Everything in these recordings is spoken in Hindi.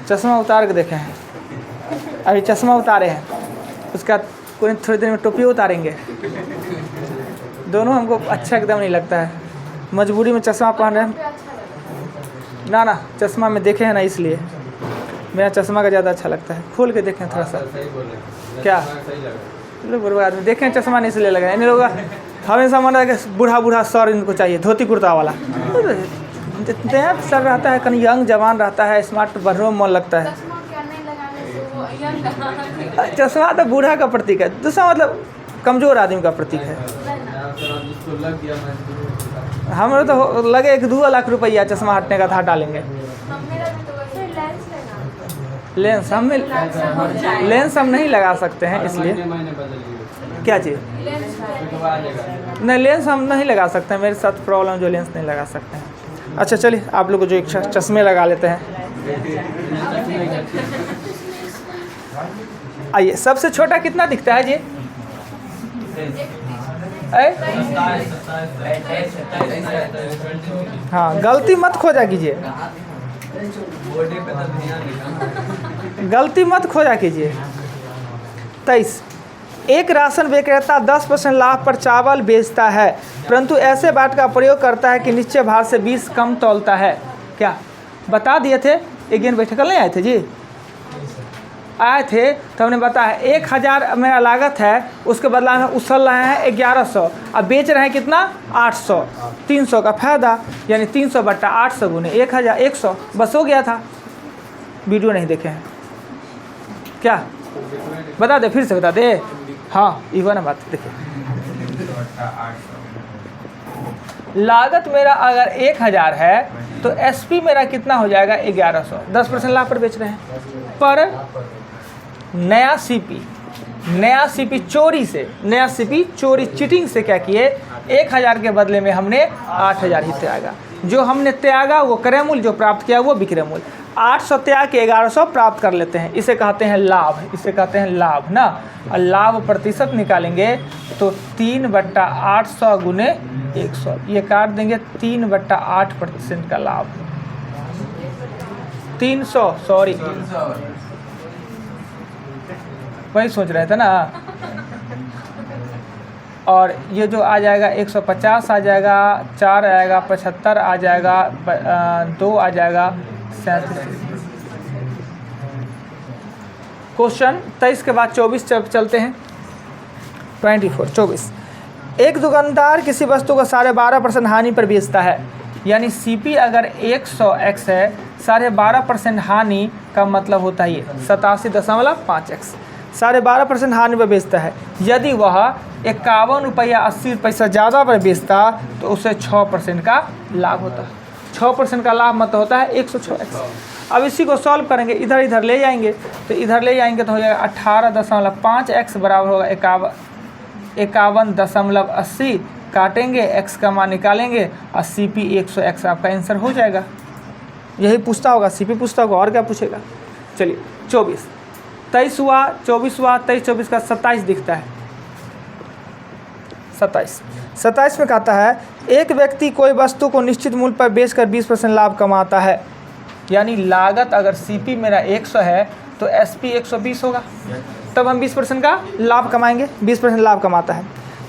चश्मा उतार के देखे हैं, अभी चश्मा उतारे हैं, उसका कोई थोड़ी देर में टोपी उतारेंगे। दोनों हमको अच्छा एकदम नहीं लगता है, मजबूरी में चश्मा पहन रहे हैं। ना ना, चश्मा में देखे हैं ना, इसलिए मेरा चश्मा का ज़्यादा अच्छा लगता है। खोल के देखें थोड़ा सा, क्या चलो बुरा आदमी देखें, चश्मा नहीं इसलिए लगा। इन लोग हमेशा मन है कि बूढ़ा बूढ़ा सर इनको चाहिए, धोती कुर्ता वाला। जितना सर रहता है कहीं यंग जवान रहता है, स्मार्ट बढ़ने में मन लगता है। चश्मा तो बूढ़ा का प्रतीक है, दूसरा मतलब कमज़ोर आदमी का प्रतीक है। हमें तो लगे 1-2 लाख रुपया चश्मा हटने का था, डालेंगे। लेंस हम नहीं लगा सकते हैं, इसलिए क्या चीज़ नहीं, लेंस हम नहीं लगा सकते हैं। मेरे साथ प्रॉब्लम जो लेंस नहीं लगा सकते हैं। अच्छा चलिए, आप लोग को जो इच्छा चश्मे लगा लेते हैं। आइए, सबसे छोटा कितना दिखता है जी? हाँ, गलती मत खोजा कीजिए, गलती मत खोजा कीजिए। 23, एक राशन विक्रेता 10% लाभ पर चावल बेचता है, परंतु ऐसे बाट का प्रयोग करता है कि निश्चय भार से 20 कम तौलता है। क्या बता दिए थे? एक दिन बैठक नहीं आए थे जी? आए थे तो हमने बताया 1000 मेरा लागत है, उसके बदला में उछल रहे हैं 1100, अब बेच रहे हैं कितना? 800, 300 का फायदा, यानी 300 बट्टा 800 गुने 1100, बस हो गया था। वीडियो नहीं देखे हैं क्या? बता दे, फिर से बता दे। हाँ, ये ना बात देखिए, लागत मेरा अगर 1000 है तो एसपी मेरा कितना हो जाएगा? 1100। 10% लाभ पर बेच रहे हैं, पर नया सीपी चोरी से, नया सीपी चोरी चीटिंग से क्या किए? 1000 के बदले में हमने 8000 ही त्यागा। जो हमने त्यागा वो क्रय मूल्य, जो प्राप्त किया वो विक्रय मूल्य। 800 त्याग के 1100 प्राप्त कर लेते हैं, इसे कहते हैं लाभ, इसे कहते हैं लाभ ना। और लाभ प्रतिशत निकालेंगे तो 3/800 गुने 100, ये काट देंगे 3/8% का लाभ। 300, सॉरी वही सोच रहे थे ना। और ये जो आ जाएगा 150 आ जाएगा, 4 आएगा, 75 आ जाएगा, 2 आ जाएगा, 37। क्वेश्चन 23 के बाद 24 चलते हैं। 24। एक दुकानदार किसी वस्तु को 12.5% हानि पर बेचता है, यानी सीपी अगर 100x है, 12.5% हानि का मतलब होता है ये 87.5x, 12.5% हानि पर बेचता है। यदि वह 51 रुपया 80 पैसा ज़्यादा पर बेचता तो उसे 6% का लाभ होता है। 6% का लाभ मतलब होता है 106x। अब इसी को सॉल्व करेंगे, इधर इधर ले जाएंगे, तो इधर ले जाएंगे तो हो जाएगा 18.5x बराबर होगा 51.80, काटेंगे x का मान निकालेंगे और CP 100x आपका आंसर हो जाएगा। यही पूछता होगा, CP पूछता होगा, और क्या पूछेगा। चलिए 24, 23 हुआ, 24 हुआ, 23 24 का 27 दिखता है। 27 में कहता है एक व्यक्ति कोई वस्तु को निश्चित मूल्य पर बेचकर 20% लाभ कमाता है, यानी लागत अगर CP मेरा 100 है तो SP 120 होगा, तब हम 20% का लाभ कमाएंगे। 20% लाभ कमाता है।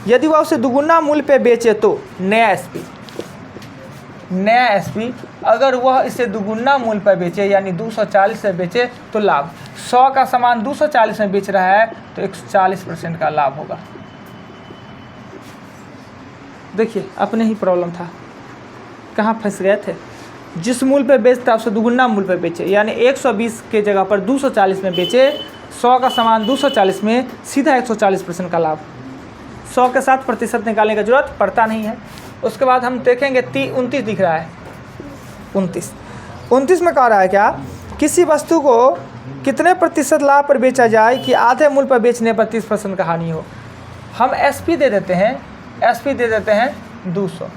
यदि वह उसे दुगुना मूल्य पे बेचे तो नया SP अगर वह इसे दुगुना मूल्य पर बेचे, यानी 240 से बेचे तो लाभ। 100 का सामान 240 में बेच रहा है तो 140% का लाभ होगा। देखिए, अपने ही प्रॉब्लम था, कहाँ फंस गए थे। जिस मूल्य पे बेचता उससे दुगुना मूल्य पे बेचे, यानी 120 के जगह पर 240 में बेचे। 100 का सामान 240 में, सीधा 140% का लाभ। 100 के साथ प्रतिशत निकालने की जरूरत पड़ता नहीं है। उसके बाद हम देखेंगे 29 दिख रहा है। 29 में कह रहा है क्या, किसी वस्तु को कितने प्रतिशत लाभ पर बेचा जाए कि आधे मूल्य पर बेचने पर 30% का हानि हो। हम SP दे देते हैं, SP दे देते हैं 200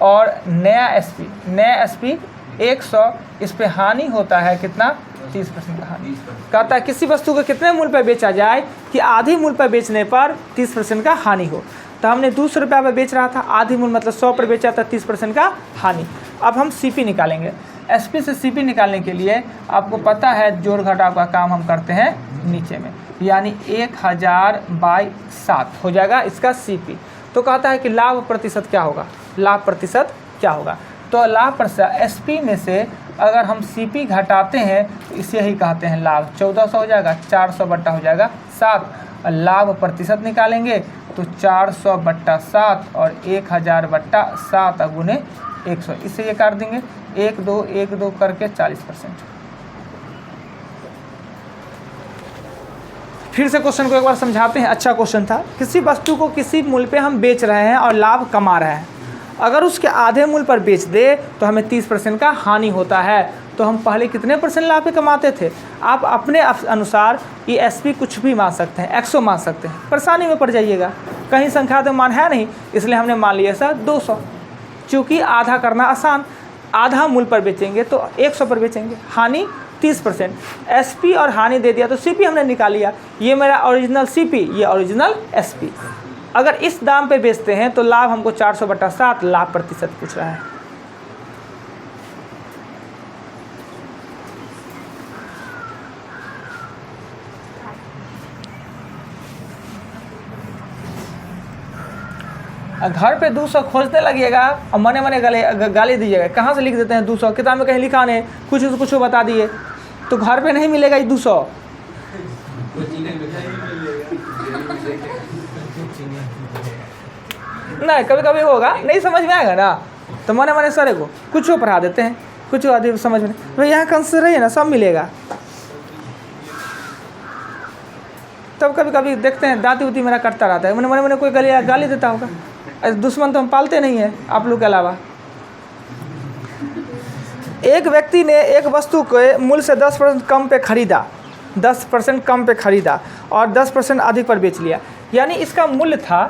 और नया SP 100, इस पे हानि होता है कितना? 30% का हानि। कहता है किसी वस्तु को कितने मूल्य पर बेचा जाए कि आधी मूल्य पर बेचने पर 30% का हानि हो। तो हमने 200 रुपये पर बेच रहा था, आधी मूल्य मतलब 100 पर बेचा था, 30% का हानि। अब हम CP निकालेंगे। SP से CP निकालने के लिए आपको पता है जोड़ घटाव का काम हम करते हैं नीचे में, यानी 1000/7 हो जाएगा इसका CP। तो कहता है कि लाभ प्रतिशत क्या होगा, लाभ प्रतिशत क्या होगा। तो लाभ प्रतिशत SP में से अगर हम CP घटाते हैं तो इसे ही कहते हैं लाभ। 1400 हो जाएगा, 400 बट्टा हो जाएगा 7। लाभ प्रतिशत निकालेंगे तो 400/7 और 1000/7 गुने 100, इससे ये काट देंगे 1 2 करके 40%। फिर से क्वेश्चन को एक बार समझाते हैं, अच्छा क्वेश्चन था। किसी वस्तु को किसी मूल्य पे हम बेच रहे हैं और लाभ कमा रहे हैं, अगर उसके आधे मूल्य पर बेच दे तो हमें 30% का हानि होता है। तो हम पहले कितने % लाभ पे कमाते थे? आप अपने अनुसार ये SP कुछ भी मान सकते हैं, 100 मान सकते हैं, परेशानी में पड़ जाइएगा। कहीं संख्या तो मान है नहीं, इसलिए हमने मान लिया सर 200। चूँकि आधा करना आसान, आधा मूल्य पर बेचेंगे तो 100 पर बेचेंगे, हानि 30%। SP और हानि दे दिया तो CP हमने निकाल लिया। ये मेरा ओरिजिनल CP, ये ओरिजिनल SP। अगर इस दाम पे बेचते हैं तो लाभ हमको 400/7 लाभ प्रतिशत पूछ रहा है। घर पे 200 खोजने लगिएगा और मने मने गाली दीजिएगा, कहाँ से लिख देते हैं 200, किताब में कहीं लिखा नहीं, कुछ बता दिए, तो घर पे नहीं मिलेगा ये 200। नहीं, कभी कभी होगा, नहीं समझ में आएगा ना तो मने मने सरे को कुछ पढ़ा देते हैं, कुछ आदि समझ में नहीं। भाई यहाँ कंस रहिए ना, सब मिलेगा। तब कभी कभी देखते हैं दाती उती मेरा करता रहता है, मने मने कोई गाली देता होगा। दुश्मन तो हम पालते नहीं है आप लोग के अलावा। एक व्यक्ति ने एक वस्तु के मूल्य से 10% कम पे खरीदा, 10% कम पे खरीदा और 10% अधिक पर बेच लिया, यानी इसका मूल्य था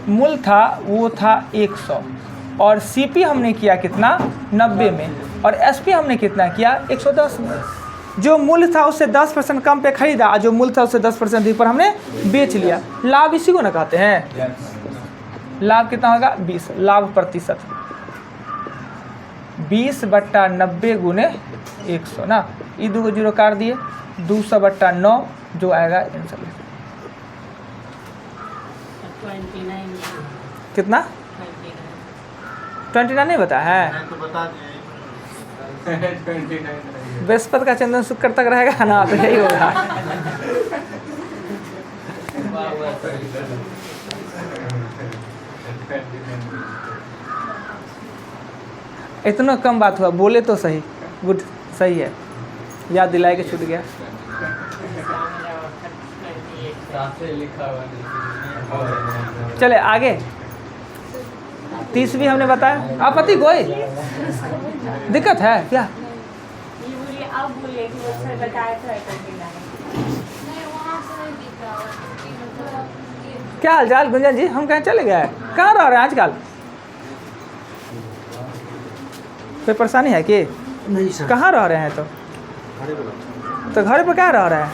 वो था 100 और CP हमने किया कितना 90 में और SP हमने कितना किया 110 में। जो मूल्य था उससे 10% कम पे खरीदा, जो मूल्य था उससे 10% अधिक पर हमने बेच लिया। लाभ इसी को ना कहते हैं। लाभ कितना होगा 20, लाभ प्रतिशत 20/90 गुने 100 ना, ये 2 0 काट दिए, 200/9 जो आएगा आंसर। कितना 29 नहीं बता है, बृहस्पति का चंदन शुक्र तक रहेगा ना तो यही होगा। इतना कम बात हुआ, बोले तो सही, गुड सही है, याद दिलाए के छूट गया। चले आगे, 30 भी हमने बताया। आपत्ति कोई दिक्कत है क्या? क्या हाल चाल गुंजन जी, हम कहीं चले गए, कहाँ रह रहे हैं आजकल? कोई परेशानी है कि नहीं सर, कहाँ रह रहे हैं? तो घर पे क्या रह रहे हैं?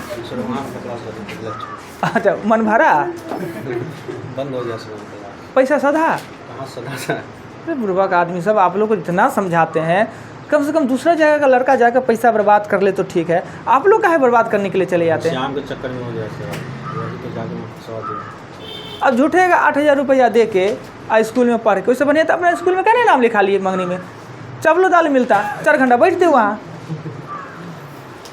अच्छा, मन भरा बंद हो गया सर, पैसा सधा। कहाँ सदा सर? अरे बुढ़वा का आदमी सब आप लोग को इतना समझाते हैं, कम से कम दूसरा जगह का लड़का जाकर पैसा बर्बाद कर ले तो ठीक है, आप लोग काहे बर्बाद करने के लिए चले जाते हैं? शाम के चक्कर में हो गया सर, वही तो जाके मैं फंसा दिया। अब झूठे का 8000 रुपया दे के स्कूल में पढ़ के, उससे बढ़िया तो अपना स्कूल में क्या नाम लिखा लिए मंगनी में, चावलो दाल मिलता, 4 घंटा बैठते वहाँ,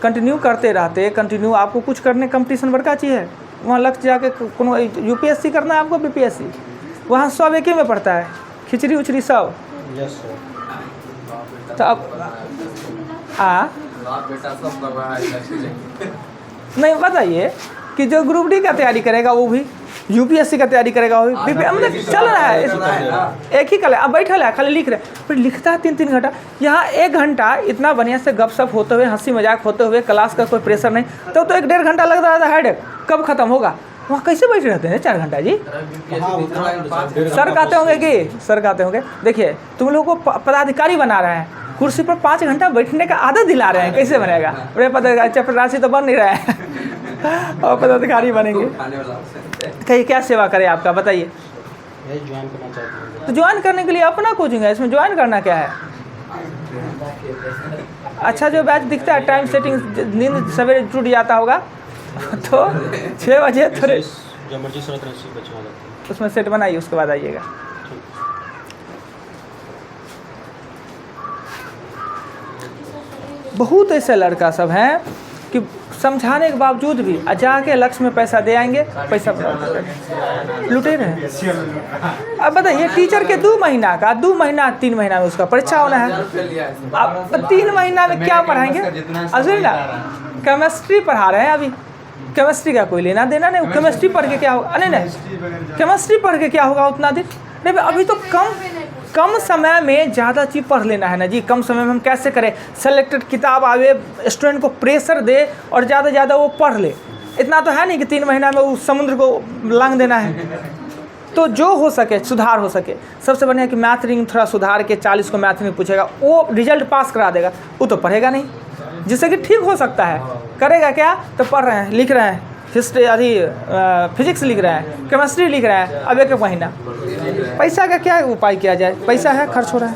कंटिन्यू करते रहते, कंटिन्यू आपको कुछ करने कंपटीशन बड़का चीज़ है, वहाँ लग जाके कोनो UPSC करना है आपको, BPSC, वहाँ सब एक ही में पड़ता है, खिचड़ी उचड़ी सब। Yes sir. तो अब नहीं बताइए कि जो ग्रुप D का तैयारी करेगा वो भी, UPSC का तैयारी करेगा वो भी, मतलब चल रहा है एक ही कल, अब बैठा है खाली लिख रहे, फिर लिखता है 3-3 घंटा। यहाँ 1 घंटा इतना बढ़िया से गपशप होते हुए, हंसी मजाक होते हुए, क्लास का कोई प्रेशर नहीं, तो 1-1.5 घंटा लग रहा था हेडेक, कब खत्म होगा? वहाँ कैसे बैठे रहते हैं 4 घंटा जी? सर कहते होंगे कि सर कहते होंगे देखिए तुम लोगों को पदाधिकारी बना रहे हैं, कुर्सी पर 5 घंटा बैठने का आदत दिला रहे हैं, कैसे बनेगा? अरे पदाधिकारी चपरासी तो बन नहीं रहा है और पदाधिकारी बनेंगे, कहीं क्या सेवा करे आपका बताइए? ज्वाइन करना चाहते हैं तो ज्वाइन करने के लिए अपना कोचिंग है, इसमें ज्वाइन करना क्या है? अच्छा जो बैच दिखता है टाइम सेटिंग, नींद सवेरे टूट जाता होगा तो 6 बजे थोड़े जो मर्जी सूरत रसी बच्चों आ जाते हैं। उसमें सेट बनाइए, उसके बाद आइएगा। बहुत ऐसे लड़का सब हैं कि समझाने के बावजूद भी जाके लक्ष्य में पैसा दे आएंगे, पैसा लुटे रहे। अब बताइए टीचर के 2 महीना का 2 महीना 3 महीना में उसका परीक्षा होना है, अब 3 महीना में क्या पढ़ाएंगे? असल ना केमिस्ट्री पढ़ा रहे हैं, अभी केमिस्ट्री का कोई लेना देना नहीं, केमिस्ट्री पढ़ के क्या होगा? नहीं केमिस्ट्री पढ़ के क्या होगा उतना दिन? नहीं अभी तो कम समय में ज़्यादा चीज़ पढ़ लेना है ना जी। कम समय में हम कैसे करें? सेलेक्टेड किताब आवे, स्टूडेंट को प्रेशर दे और ज़्यादा ज़्यादा वो पढ़ ले। इतना तो है नहीं कि 3 महीना में उस समुद्र को लांग देना है। तो जो हो सके सुधार हो सके, सबसे बढ़िया कि मैथ रीडिंग थोड़ा सुधार के 40 को मैथ में पूछेगा, वो रिजल्ट पास करा देगा। वो तो पढ़ेगा नहीं, जिससे कि ठीक हो सकता है। करेगा क्या? तो पढ़ रहे हैं, लिख रहे हैं, हिस्ट्री अभी फिजिक्स लिख रहे हैं, केमिस्ट्री लिख रहे हैं, अब 1 महीना। पैसा का क्या उपाय किया जाए? पैसा है, खर्च हो रहा है।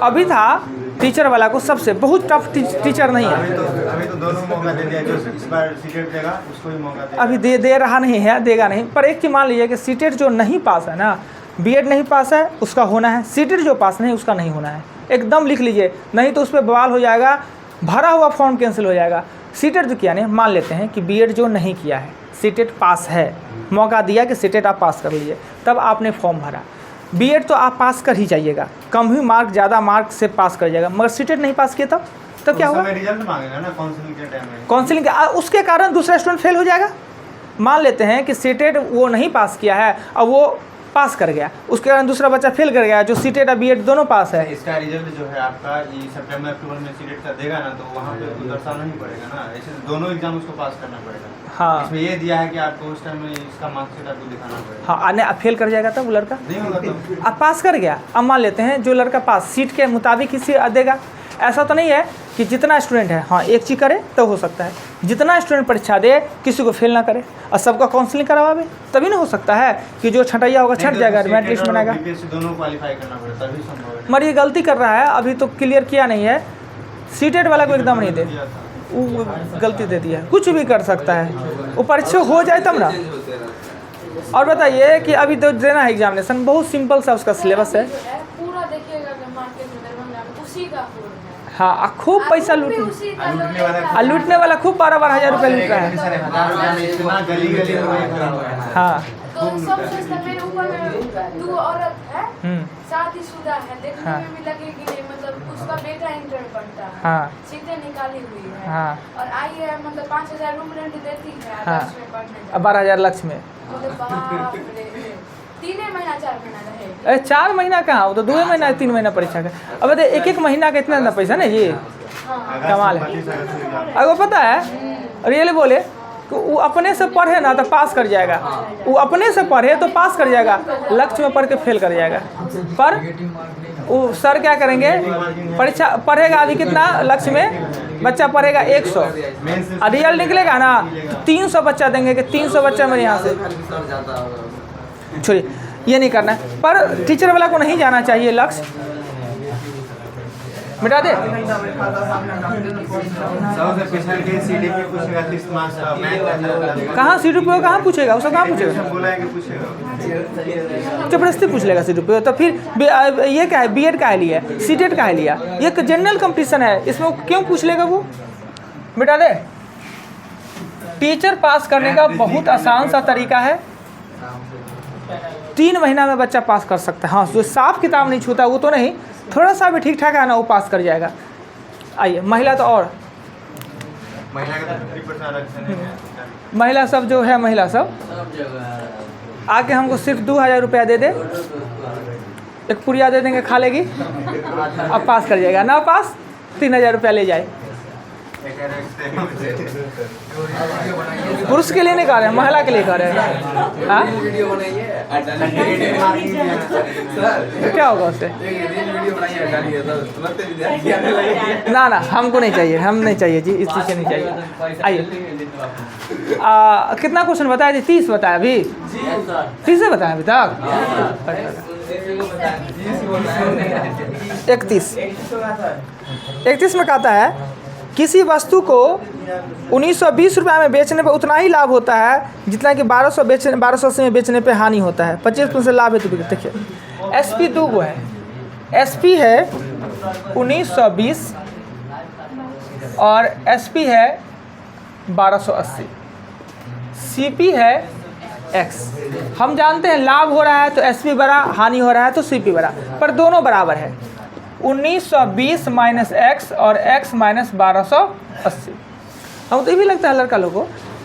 अभी था टीचर वाला को सबसे बहुत टफ टीचर नहीं है, अभी तो दोनों मौका दे दिया, जो इस बार सीटेट देगा उसको भी मौका देगा। अभी दे रहा नहीं है, देगा नहीं। पर एक चीज़ मान लीजिए कि सीटेट जो नहीं पास है ना, बीएड नहीं पास है उसका होना है, सीटेट जो पास नहीं उसका नहीं होना है। एकदम लिख लीजिए, नहीं तो उस पर बवाल हो जाएगा, भरा हुआ फॉर्म कैंसिल हो जाएगा। सीटेट जो किया नहीं, मान लेते हैं कि बीएड जो नहीं किया है, सीटेट पास है, मौका दिया कि सीटेट आप पास कर लीजिए, तब आपने फॉर्म भरा। बीएड तो आप पास कर ही जाइएगा, कम ही मार्क ज़्यादा मार्क से पास कर जाएगा, मगर सीटेट नहीं पास किया तब क्या होगा? रिजल्ट मांगेगा ना काउंसलिंग के टाइम में, काउंसलिंग के उसके कारण दूसरा स्टूडेंट फेल हो जाएगा। मान लेते हैं कि सीटेट वो नहीं पास किया है, अब वो पास कर गया, उसके कारण दूसरा बच्चा फेल कर गया, जो सीटेट और बीएड दोनों पास है। इसका रिजल्ट जो है आपका ये सितंबर अक्टूबर में सीटेट का देगा ना, तो वहाँ पे तो दर्शाना ही पड़ेगा ना, ऐसे दोनों एग्जाम उसको पास करना पड़ेगा। हाँ, इसमें ये दिया है कि आपको उस टाइम में इसका मार्कशीट आपको दिखाना पड़ेगा। हाँ, आने फेल कर जाएगा तब वो लड़का नहीं होगा तो अब पास कर गया। अब मान लेते हैं जो लड़का पास सीट के मुताबिक ही देगा, ऐसा तो नहीं है कि जितना स्टूडेंट है हाँ एक चीज़ करे तो हो सकता है, जितना स्टूडेंट परीक्षा दे किसी को फेल ना करे और सबका काउंसलिंग करवावे, तभी ना हो सकता है कि जो छटैया होगा छट जाएगा, मेरिट लिस्ट बनाएगा। दोनों क्वालिफाई करना पड़ेगा तभी संभव है। मगर ये गलती कर रहा है, अभी तो क्लियर किया नहीं है, सीटेट वाला को एकदम नहीं दे, वो गलती दे दी है। कुछ भी कर सकता है, वो परीक्षा हो जाए तब ना। और बताइए कि अभी तो देना है एग्जामिनेशन, बहुत सिंपल सा उसका सिलेबस है। पूरा देखिएगा कि मार्केट में दरभंगा में उसी का फूल है। हाँ, खूब पैसा लूटने वाला खूब 12-12 हज़ार रुपये लूट रहा है। हाँ, तो सब सस्ता मेरे ऊपर में 2 औरत है, शादीशुदा है, देखने में भी लगेगी नहीं, मतलब उसका बेटा इंटर पढ़ता है, हाँ, सीटें निकाली हुई है, हाँ, और आई है मतलब 5,000 रूम रेंट देती है, हाँ, 10 में पढ़ने अब 12,000 लक्ष्य में। मतलब बाप रे, 3 महीना 4 महीना रहेगी। अरे 4 महीना कहाँ, वो तो 2 महीना 3 महीना परीक्षा का। अब बताइए एक महीना का इतना पैसा ना, ये कमाल है। अगर पता है रियली बोले तो वो अपने से पढ़े ना तो पास कर जाएगा, वो अपने से पढ़े तो पास कर जाएगा, लक्ष्य में पढ़ के फेल कर जाएगा। पर वो सर क्या करेंगे, परीक्षा पढ़ेगा अभी कितना लक्ष्य में बच्चा पढ़ेगा 100, और रिजल्ट निकलेगा ना तो 300 बच्चा देंगे कि 300 बच्चा मेरे यहाँ से। छोड़िए, ये नहीं करना है। पर टीचर वाला को नहीं जाना चाहिए लक्ष्य, मिटा दे। कहाँ सीट रुपये कहाँ पूछेगा, उसको कहाँ पूछेगा, जबरदस्ती पूछ लेगा सीट रुपये। तो फिर ये क्या है, बीएड का है लिया, सीटेट का है लिया, ये जनरल कंपटीशन है, इसमें क्यों पूछ लेगा वो? मिटा दे। टीचर पास करने का बहुत आसान सा तरीका है, 3 महीना में बच्चा पास कर सकता है। हाँ, जो साफ किताब नहीं छूता वो तो नहीं, थोड़ा सा भी ठीक ठाक है ना वो पास कर जाएगा। आइए महिला तो और महिला सब जो है, महिला सब आके हमको सिर्फ 2,000 रुपया दे दे, एक पुड़िया दे देंगे, खा लेगी, अब पास कर जाएगा। ना पास 3,000 रुपया ले जाए। पुरुष के लिए नहीं कर रहे हैं, महिला के लिए कर रहे हैं। हाँ, क्या होगा उससे? ना ना, हमको नहीं चाहिए, हम नहीं चाहिए जी, इस चीज़ से नहीं चाहिए। आइए, कितना क्वेश्चन बताया जी? 30 बताया अभी, 30 बताया अभी तक। 31 में कहता है किसी वस्तु को 1920 रुपये में बेचने पर उतना ही लाभ होता है जितना कि 1280 में बेचने पे हानि होता है। 25% लाभ है तो देखिए SP 2 गो है। SP है 1920 और SP है 1280। CP है X। हम जानते हैं लाभ हो रहा है तो SP बड़ा, हानि हो रहा है तो CP बड़ा, पर दोनों बराबर है। 1920 माइनस X और X माइनस 1280। हम तो ये भी लगता है लड़का लोगों को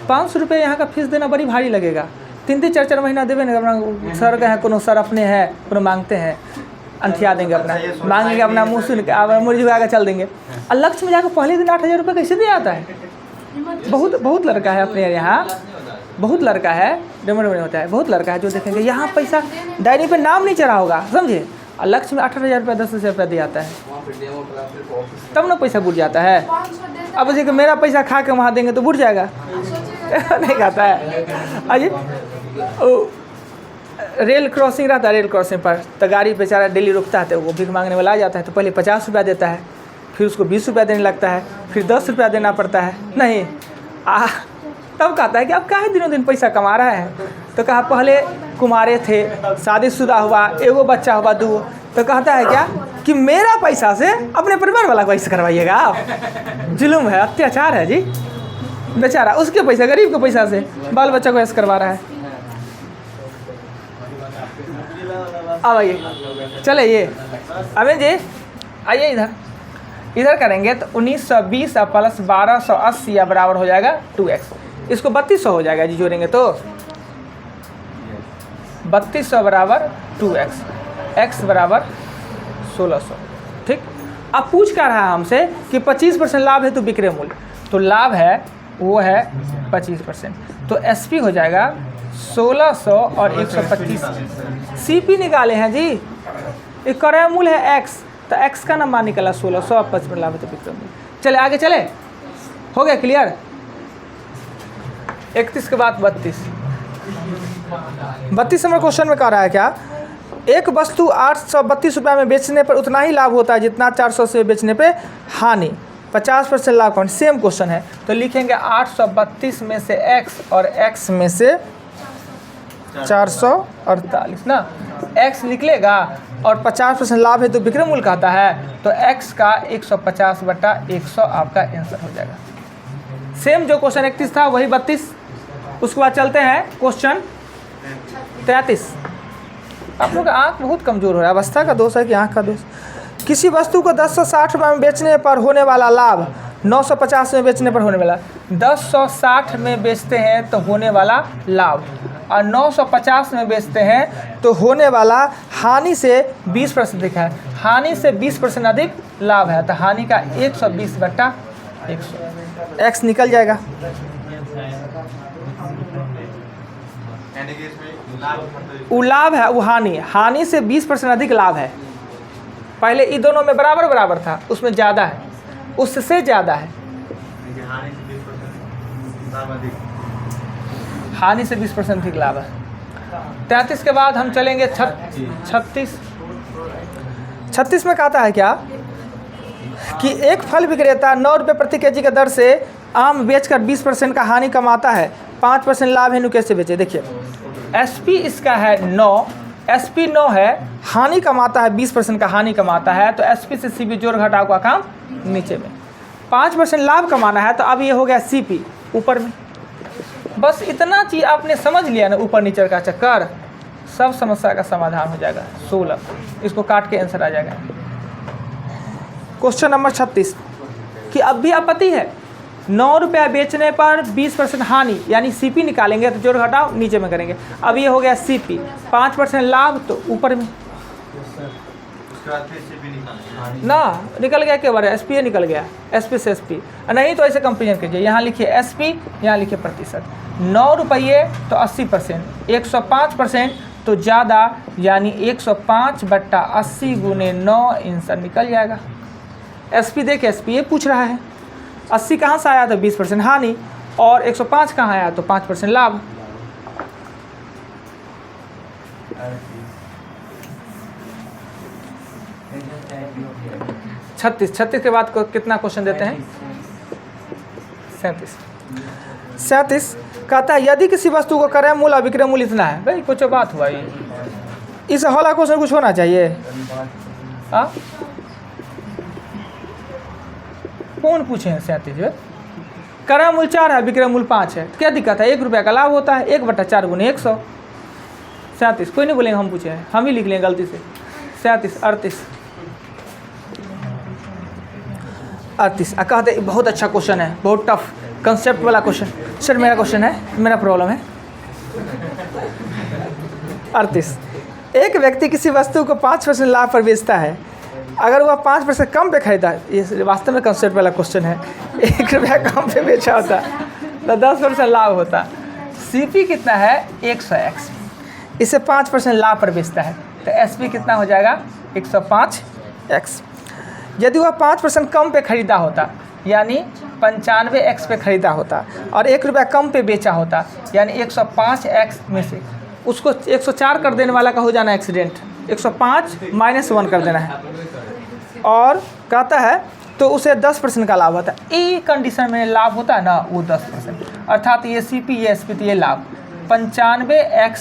500 रुपये यहाँ का फीस देना बड़ी भारी लगेगा। 3-4 महीना देवे ना, अपना सर का है, कोनो सर अपने हैं, कोनो मांगते हैं, अंठिया देंगे, अपना मांगेंगे, अपना मुँह सुन के मुर्जी उगा के चल देंगे। और लक्ष्य में जाकर पहले दिन 8000 रुपये कैसे दे आता है? बहुत लड़का है अपने यहाँ, बहुत लड़का है, डेमो होता है, बहुत लड़का है जो देखेंगे यहाँ पैसा डायरी पे नाम नहीं चढ़ा होगा, समझे, और लक्ष्य में 18,000 रुपये 10,000 रुपये दे आता है, तब ना पैसा बुढ़ जाता है। अब उसी को मेरा पैसा खा के वहाँ देंगे तो बुढ़ जाएगा नहीं खाता है। अजी रेल क्रॉसिंग रहता है, रेल क्रॉसिंग पर तो गाड़ी बेचारा डेली रुकता है, तो वो भीख मांगने वाला आ जाता है, तो पहले 50 रुपया देता है, फिर उसको 20 रुपया देने लगता है, फिर 10 रुपया देना पड़ता है, नहीं तब कहता है कि अब काहे दिनों दिन पैसा कमा रहा है। तो कहा पहले कुमारे थे, शादीशुदा हुआ, एगो बच्चा हुआ, 2, तो कहता है क्या कि मेरा पैसा से अपने परिवार वाला को ऐसे करवाइएगा आप, जुल्म है, अत्याचार है जी। बेचारा उसके पैसा, गरीब के पैसा से बाल बच्चा को ऐसे करवा रहा है। अब आइए, चले ये अबे जी आइए इधर करेंगे तो 1920 प्लस 1280 या बराबर हो जाएगा 2x। इसको 3200 हो जाएगा जी, जोड़ेंगे तो 3200 बराबर 2x, x बराबर 1600। ठीक, अब पूछ क्या रहा है हमसे कि 25% लाभ है तो विक्रय मूल्य, तो लाभ है वो है 25%, तो SP हो जाएगा 1600 और 125। CP निकाले हैं जी, एक क्रय मूल्य है x, तो x का मान निकला 1600 और 25% लाभ है तो विक्रय मूल्य। चले आगे चले, हो गया क्लियर। 31 के बाद 32 नंबर क्वेश्चन में कह रहा है क्या, एक वस्तु 832 रुपये में बेचने पर उतना ही लाभ होता है जितना 400 से बेचने पे हानि, 50% लाभ कौन। सेम क्वेश्चन है तो लिखेंगे 832 में से x और x में से 448 ना, x निकलेगा और 50% लाभ है तो विक्रय मूल्य कहता है, तो x का 150/100 आपका आंसर हो जाएगा। सेम जो क्वेश्चन 31 था वही 32। उसके बाद चलते हैं क्वेश्चन 33। आप लोग का आँख बहुत कमज़ोर हो रहा है, अवस्था का दोष है कि आँख का दोष। किसी वस्तु को 1060 रुपये में बेचने पर होने वाला लाभ 950 में बेचने पर होने वाला, 1060 में बेचते हैं तो होने वाला लाभ और 950 में बेचते हैं तो होने वाला हानि से 20% अधिक है, हानि से 20% अधिक लाभ है, तो हानि का 120/100 x निकल जाएगा। वो लाभ है, वो हानि से 20% अधिक लाभ है। पहले ये दोनों में बराबर था, उसमें ज़्यादा है, उससे ज़्यादा है, हानि से 20% अधिक लाभ है। 33 के बाद हम चलेंगे 36 में कहता है क्या कि एक फल विक्रेता 9 रुपये प्रति केजी के दर से आम बेचकर 20% का हानि कमाता है, 5% लाभ हेतु कैसे बेचे। देखिए SP इसका है 9, SP 9 है, हानि कमाता है 20% का हानि कमाता है, तो SP से CP जोड़ घटाव का काम नीचे में, 5% लाभ कमाना है, तो अब ये हो गया CP ऊपर में। बस इतना चीज़ आपने समझ लिया ना, ऊपर नीचे का चक्कर, सब समस्या का समाधान हो जाएगा। 16 इसको काट के आंसर आ जाएगा। क्वेश्चन नंबर 36 कि अब भी आपत्ति है, 9 रुपया बेचने पर 20% हानि यानी CP निकालेंगे तो जोड़ घटाव नीचे में करेंगे। अब ये हो गया CP, 5% लाभ तो ऊपर में ना निकल गया, क्या बार SP निकल गया, SP से SP नहीं तो ऐसे कंपेरिजन कीजिए, यहाँ लिखिए SP, यहाँ लिखिए प्रतिशत। 9 रुपये तो 80%, 105% तो ज़्यादा यानी 105/80 गुने 9 आंसर निकल जाएगा। SP देखिए, SP ये पूछ रहा है 80 कहाँ से आया तो 20% हानि, और 105 कहाँ आया तो 5% लाभ। 36 के बाद कितना क्वेश्चन देते हैं? 37 कहता है यदि किसी वस्तु को क्रय मूल्य और विक्रय मूल्य इतना है। भाई कुछ बात हुआ ये, इस वाला क्वेश्चन कुछ होना चाहिए। हाँ कौन पूछे हैं? 37 क्रय मूल्य 4 है, विक्रय मूल्य 5 है, क्या दिक्कत है? 1 रुपये का लाभ होता है, 1/4 × 100। 37 कोई नहीं बोलेंगे हम पूछे हैं, हम ही लिख लेंगे गलती से। 37 38 कहते बहुत अच्छा क्वेश्चन है, बहुत टफ कंसेप्ट वाला क्वेश्चन। सर मेरा क्वेश्चन है, मेरा प्रॉब्लम है। 38 एक व्यक्ति किसी वस्तु को 5% लाभ पर बेचता है, अगर वह 5% कम पे खरीदा, ये वास्तव में कंसेप्ट वाला क्वेश्चन है, 1 रुपया कम पे बेचा होता तो 10% लाभ होता। CP कितना है? 100x, इसे 5% लाभ पर बेचता है तो SP कितना हो जाएगा? 105x। यदि वह 5% कम पे खरीदा होता यानी 95x पे खरीदा होता और 1 रुपया कम पे बेचा होता यानी 105x में से उसको 104 कर देने वाला का हो जाना एक्सीडेंट, 105 - 1 कर देना है और कहता है तो उसे 10% का लाभ होता है। ये कंडीशन में लाभ होता है ना वो 10%, अर्थात ये CP ये SP तो ये लाभ 95x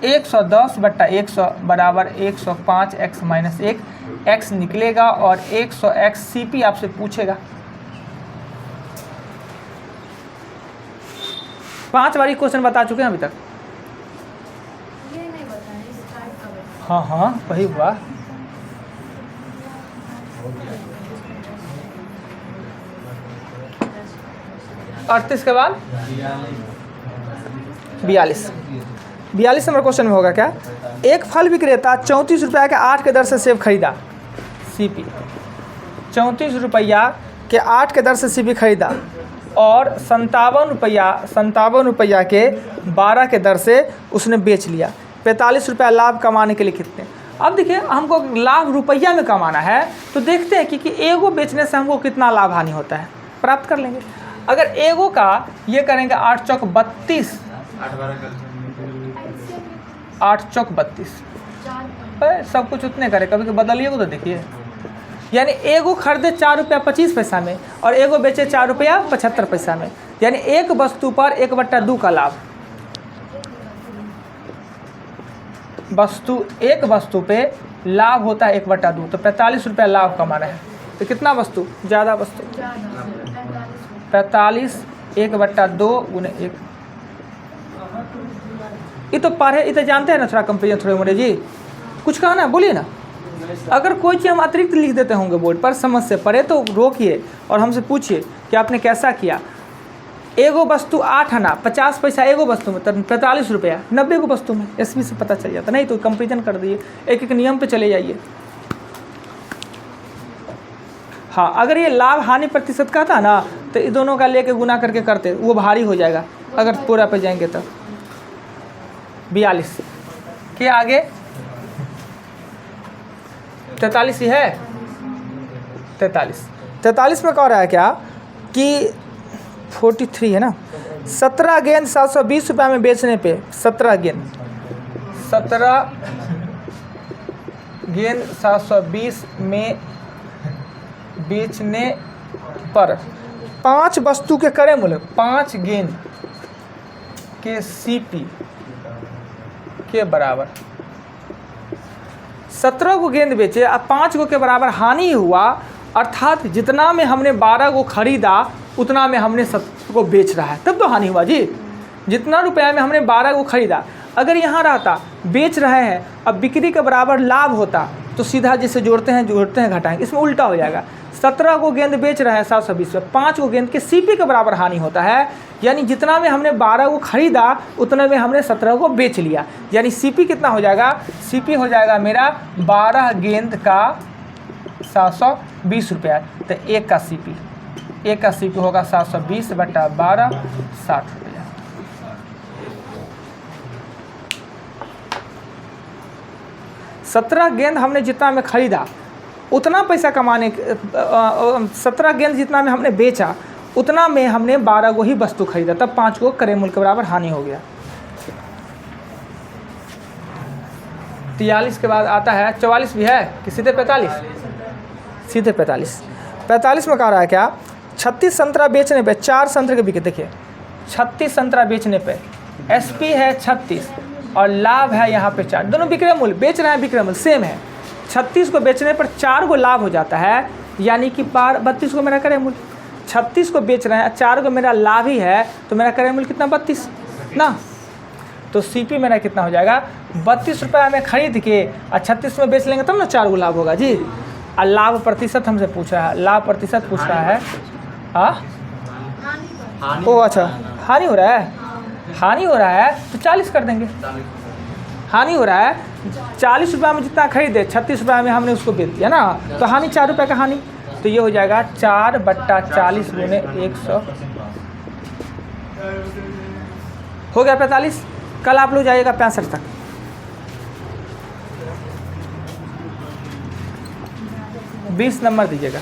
110/100 बराबर 105x - 1 x निकलेगा और 100x CP आपसे पूछेगा। 5 बारी क्वेश्चन बता चुके हैं अभी तक। ये नहीं बताया इस टाइप का बता। हाँ हाँ वही हुआ। अड़तीस के बाद 42 नंबर क्वेश्चन में होगा क्या? एक फल विक्रेता 34 रुपया के 8 के दर से सेब खरीदा, CP 34 रुपया के 8 के दर से CP खरीदा और 57 रुपया के 12 के दर से उसने बेच लिया। 45 रुपया लाभ कमाने के लिए कितने? अब देखिए हमको लाभ रुपया में कमाना है तो देखते हैं कि एगो बेचने से हमको कितना लाभ हानि होता है, प्राप्त कर लेंगे। अगर एगो का ये करेंगे 8 चौक 32, 8 चौक 32 सब कुछ उतने करे, कभी कभी बदलिएगा तो देखिए, यानी एगो खरीदे 4 रुपया 25 पैसा में और एगो बेचे 4 रुपया 75 पैसा में, यानी एक वस्तु पर 1/2 का लाभ। एक वस्तु पे लाभ होता है 1/2, तो 45 रुपया लाभ कमाना है। तो कितना वस्तु? ज़्यादा वस्तु 45 1/2 × 1। ये तो पढ़े, ये तो जानते हैं ना थोड़ा कंपेरिजन थोड़े मोड़े जी, कुछ कहा ना बोलिए ना। अगर कोई चीज़ हम अतिरिक्त लिख देते होंगे बोर्ड पर समझ से पढ़े तो रोकिए और हमसे पूछिए कि आपने कैसा किया। एगो वस्तु 8 आना 50 पैसा एगो वस्तु में, 45 रुपया 90 को वस्तु में, SP से पता चल जाता। नहीं तो कंपेरिजन कर दिए, एक एक नियम पे चले जाइए। हाँ अगर ये लाभ हानि प्रतिशत का था ना तो इन दोनों का लेके गुना करके करते, वो भारी हो जाएगा अगर पूरा पे जाएंगे तब। 42 के आगे 43 ही है। 43 में कह रहा है क्या कि 43 है ना, 17 गेंद 720 रुपये में बेचने पे 17 गेंद 720 में बेचने पर 5 वस्तु के क्रय मूल्य 5 गेंद के CP के बराबर 17 को गेंद बेचे अब 5 को के बराबर हानि हुआ, अर्थात जितना में हमने 12 को खरीदा उतना में हमने 17 को बेच रहा है, तब तो हानि हुआ जी। जितना रुपया में हमने 12 को खरीदा, अगर यहाँ रहता बेच रहे हैं अब बिक्री के बराबर लाभ होता तो सीधा जैसे जोड़ते हैं घटाएंगे, इसमें उल्टा हो जाएगा। 17 को गेंद बेच रहा है 720 में, 5 को गेंद के CP के बराबर हानि होता है, यानी जितना में हमने 12 को खरीदा उतना में हमने 17 को बेच लिया, यानी CP कितना हो जाएगा? CP हो जाएगा मेरा 12 गेंद का 720 रुपया, तो एक का CP होगा 720/12 60 रुपया। सत्रह गेंद हमने जितना में खरीदा उतना पैसा कमाने 17 गेंद जितना में हमने बेचा उतना में हमने 12 को ही वस्तु खरीदा, तब 5 को क्रय मूल्य के बराबर हानि हो गया। 43 के बाद आता है 44 भी है कि सीधे 45? सीधे 45 में कह रहा है क्या, 36 संतरा बेचने पे 4 संतरे के बिके। देखिए 36 संतरा बेचने पे एसपी है 36 और लाभ है यहाँ पे 4, दोनों विक्रय मूल्य बेच रहे हैं, विक्रय मूल्य सेम है। 36 को बेचने पर 4 को लाभ हो जाता है, यानी कि 32 को मेरा क्रय मूल्य। 36 को बेच रहे हैं, 4 को मेरा लाभ ही है, तो मेरा क्रय मूल्य कितना 32 ना। तो सीपी मेरा कितना हो जाएगा 32 रुपये में खरीद के और 36 में बेच लेंगे तब ना 4 को लाभ होगा जी। और लाभ प्रतिशत हमसे पूछ रहा है, लाभ प्रतिशत पूछ रहा है। ओ अच्छा, हानि हो रहा है, हानि हो रहा है तो 40 कर देंगे। हानि हो रहा है 40 रुपये में जितना खरीदे 36 रुपये में हमने उसको बेच दिया ना, तो हानि 4 रुपये का हानि। तो ये हो जाएगा 4/40 गुने 100 हो गया 45। कल आप लोग जाइएगा 65 तक। बीस नंबर दीजिएगा।